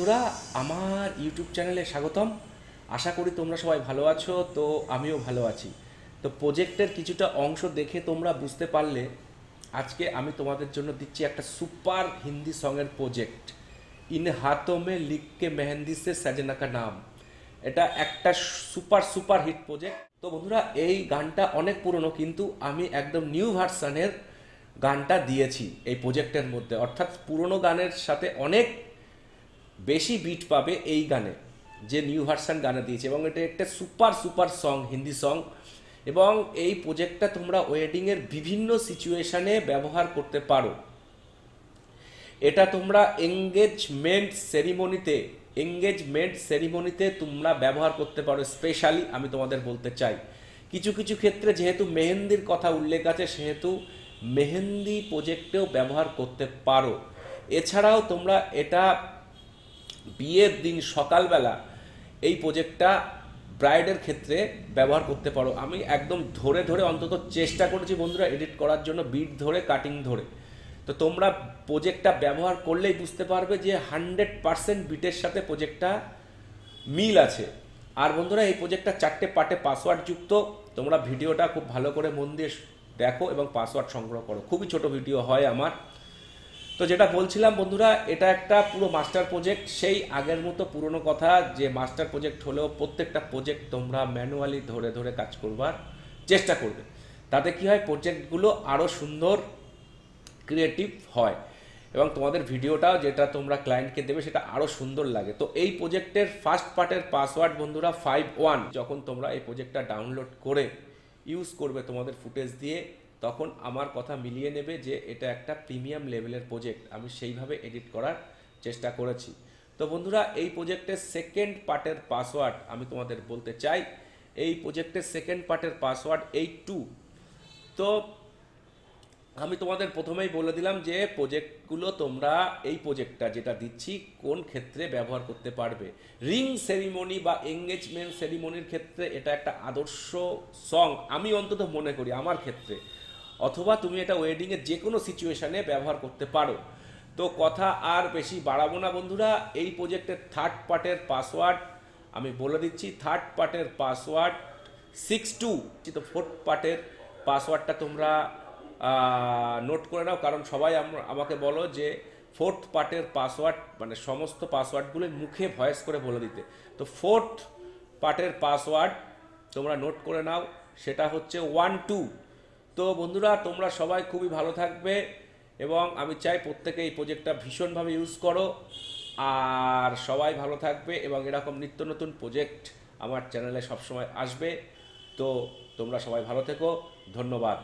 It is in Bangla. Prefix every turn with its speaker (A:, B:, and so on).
A: বন্ধুরা, আমার ইউটিউব চ্যানেলে স্বাগতম। আশা করি তোমরা সবাই ভালো আছো। তো আমিও ভালো আছি। তো প্রজেক্টের কিছুটা অংশ দেখে তোমরা বুঝতে পারলে আজকে আমি তোমাদের জন্য দিচ্ছি একটা সুপার হিন্দি সঙের প্রজেক্ট, ইন হাতোঁ মে লিখ কে মেহেন্দি সে সাজনা কা নাম। এটা একটা সুপার সুপার হিট প্রজেক্ট। তো বন্ধুরা, এই গানটা অনেক পুরনো, কিন্তু আমি একদম নিউ ভার্সানের গানটা দিয়েছি এই প্রজেক্টের মধ্যে, অর্থাৎ পুরনো গানের সাথে অনেক বেশি বিট পাবে এই গানে, যে নিউ ভার্সান গানে দিয়েছে। এবং এটা একটা super super song, Hindi song. এবং এই প্রজেক্টটা তোমরা ওয়েডিংয়ের বিভিন্ন সিচুয়েশানে ব্যবহার করতে পারো। এটা তোমরা এঙ্গেজমেন্ট সেরিমনিতে তোমরা ব্যবহার করতে পারো। স্পেশালি আমি তোমাদের বলতে চাই, কিছু কিছু ক্ষেত্রে যেহেতু মেহেন্দির কথা উল্লেখ আছে, সেহেতু মেহেন্দি প্রজেক্টেও ব্যবহার করতে পারো। এছাড়াও তোমরা এটা বিয়ের দিন সকালবেলা এই প্রজেক্টটা ব্রাইডের ক্ষেত্রে ব্যবহার করতে পারো। আমি একদম ধরে ধরে অন্তত চেষ্টা করেছি বন্ধুরা এডিট করার জন্য, বিট ধরে, কাটিং ধরে। তো তোমরা প্রজেক্টটা ব্যবহার করলেই বুঝতে পারবে যে 100% বিটের সাথে প্রজেক্টটা মিল আছে। আর বন্ধুরা, এই প্রজেক্টটা 4টে পার্টে পাসওয়ার্ড যুক্ত। তোমরা ভিডিওটা খুব ভালো করে মন দিয়ে দেখো এবং পাসওয়ার্ড সংগ্রহ করো। খুবই ছোট ভিডিও হয় আমার। তো যেটা বলছিলাম বন্ধুরা, এটা একটা পুরো মাস্টার প্রজেক্ট। সেই আগের মতো পুরনো কথা, যে মাস্টার প্রজেক্ট হলেও প্রত্যেকটা প্রজেক্ট তোমরা ম্যানুয়ালি ধরে ধরে কাজ করবার চেষ্টা করবে। তাতে কি হয়, প্রজেক্টগুলো আরও সুন্দর, ক্রিয়েটিভ হয় এবং তোমাদের ভিডিওটাও যেটা তোমরা ক্লায়েন্টকে দেবে সেটা আরও সুন্দর লাগে। তো এই প্রজেক্টের ফার্স্ট পার্টের পাসওয়ার্ড বন্ধুরা 51। যখন তোমরা এই প্রজেক্টটা ডাউনলোড করে ইউজ করবে তোমাদের ফুটেজ দিয়ে, তখন আমার কথা মিলিয়ে নেবে যে এটা একটা প্রিমিয়াম লেভেলের প্রজেক্ট। আমি সেইভাবে এডিট করার চেষ্টা করেছি। তো বন্ধুরা, এই প্রজেক্টের সেকেন্ড পার্টের পাসওয়ার্ড আমি তোমাদের বলতে চাই। এই প্রজেক্টের সেকেন্ড পার্টের পাসওয়ার্ড 82। তো আমি তোমাদের প্রথমেই বলে দিলাম যে প্রজেক্টগুলো তোমরা, এই প্রজেক্টটা যেটা দিচ্ছি কোন ক্ষেত্রে ব্যবহার করতে পারবে। রিং সেরিমনি বা এঙ্গেজমেন্ট সেরিমনির ক্ষেত্রে এটা একটা আদর্শ সং আমি অন্তত মনে করি আমার ক্ষেত্রে। অথবা তুমি এটা ওয়েডিংয়ের যে কোনো সিচুয়েশানে ব্যবহার করতে পারো। তো কথা আর বেশি বাড়াবো না বন্ধুরা, এই প্রজেক্টের থার্ড পার্টের পাসওয়ার্ড আমি বলে দিচ্ছি। থার্ড পার্টের পাসওয়ার্ড 62। তো ফোর্থ পার্টের পাসওয়ার্ডটা তোমরা নোট করে নাও, কারণ সবাই আমাকে বলো যে ফোর্থ পার্টের পাসওয়ার্ড মানে সমস্ত পাসওয়ার্ডগুলো মুখে ভয়েস করে বলে দিতে। তো ফোর্থ পার্টের পাসওয়ার্ড তোমরা নোট করে নাও, সেটা হচ্ছে 12। তো বন্ধুরা, তোমরা সবাই খুবই ভালো থাকবে এবং আমি চাই প্রত্যেকে এই প্রজেক্টটা ভীষণভাবে ইউজ করো। আর সবাই ভালো থাকবে এবং এরকম নিত্য নতুন প্রজেক্ট আমার চ্যানেলে সবসময় আসবে। তো তোমরা সবাই ভালো থেকো। ধন্যবাদ।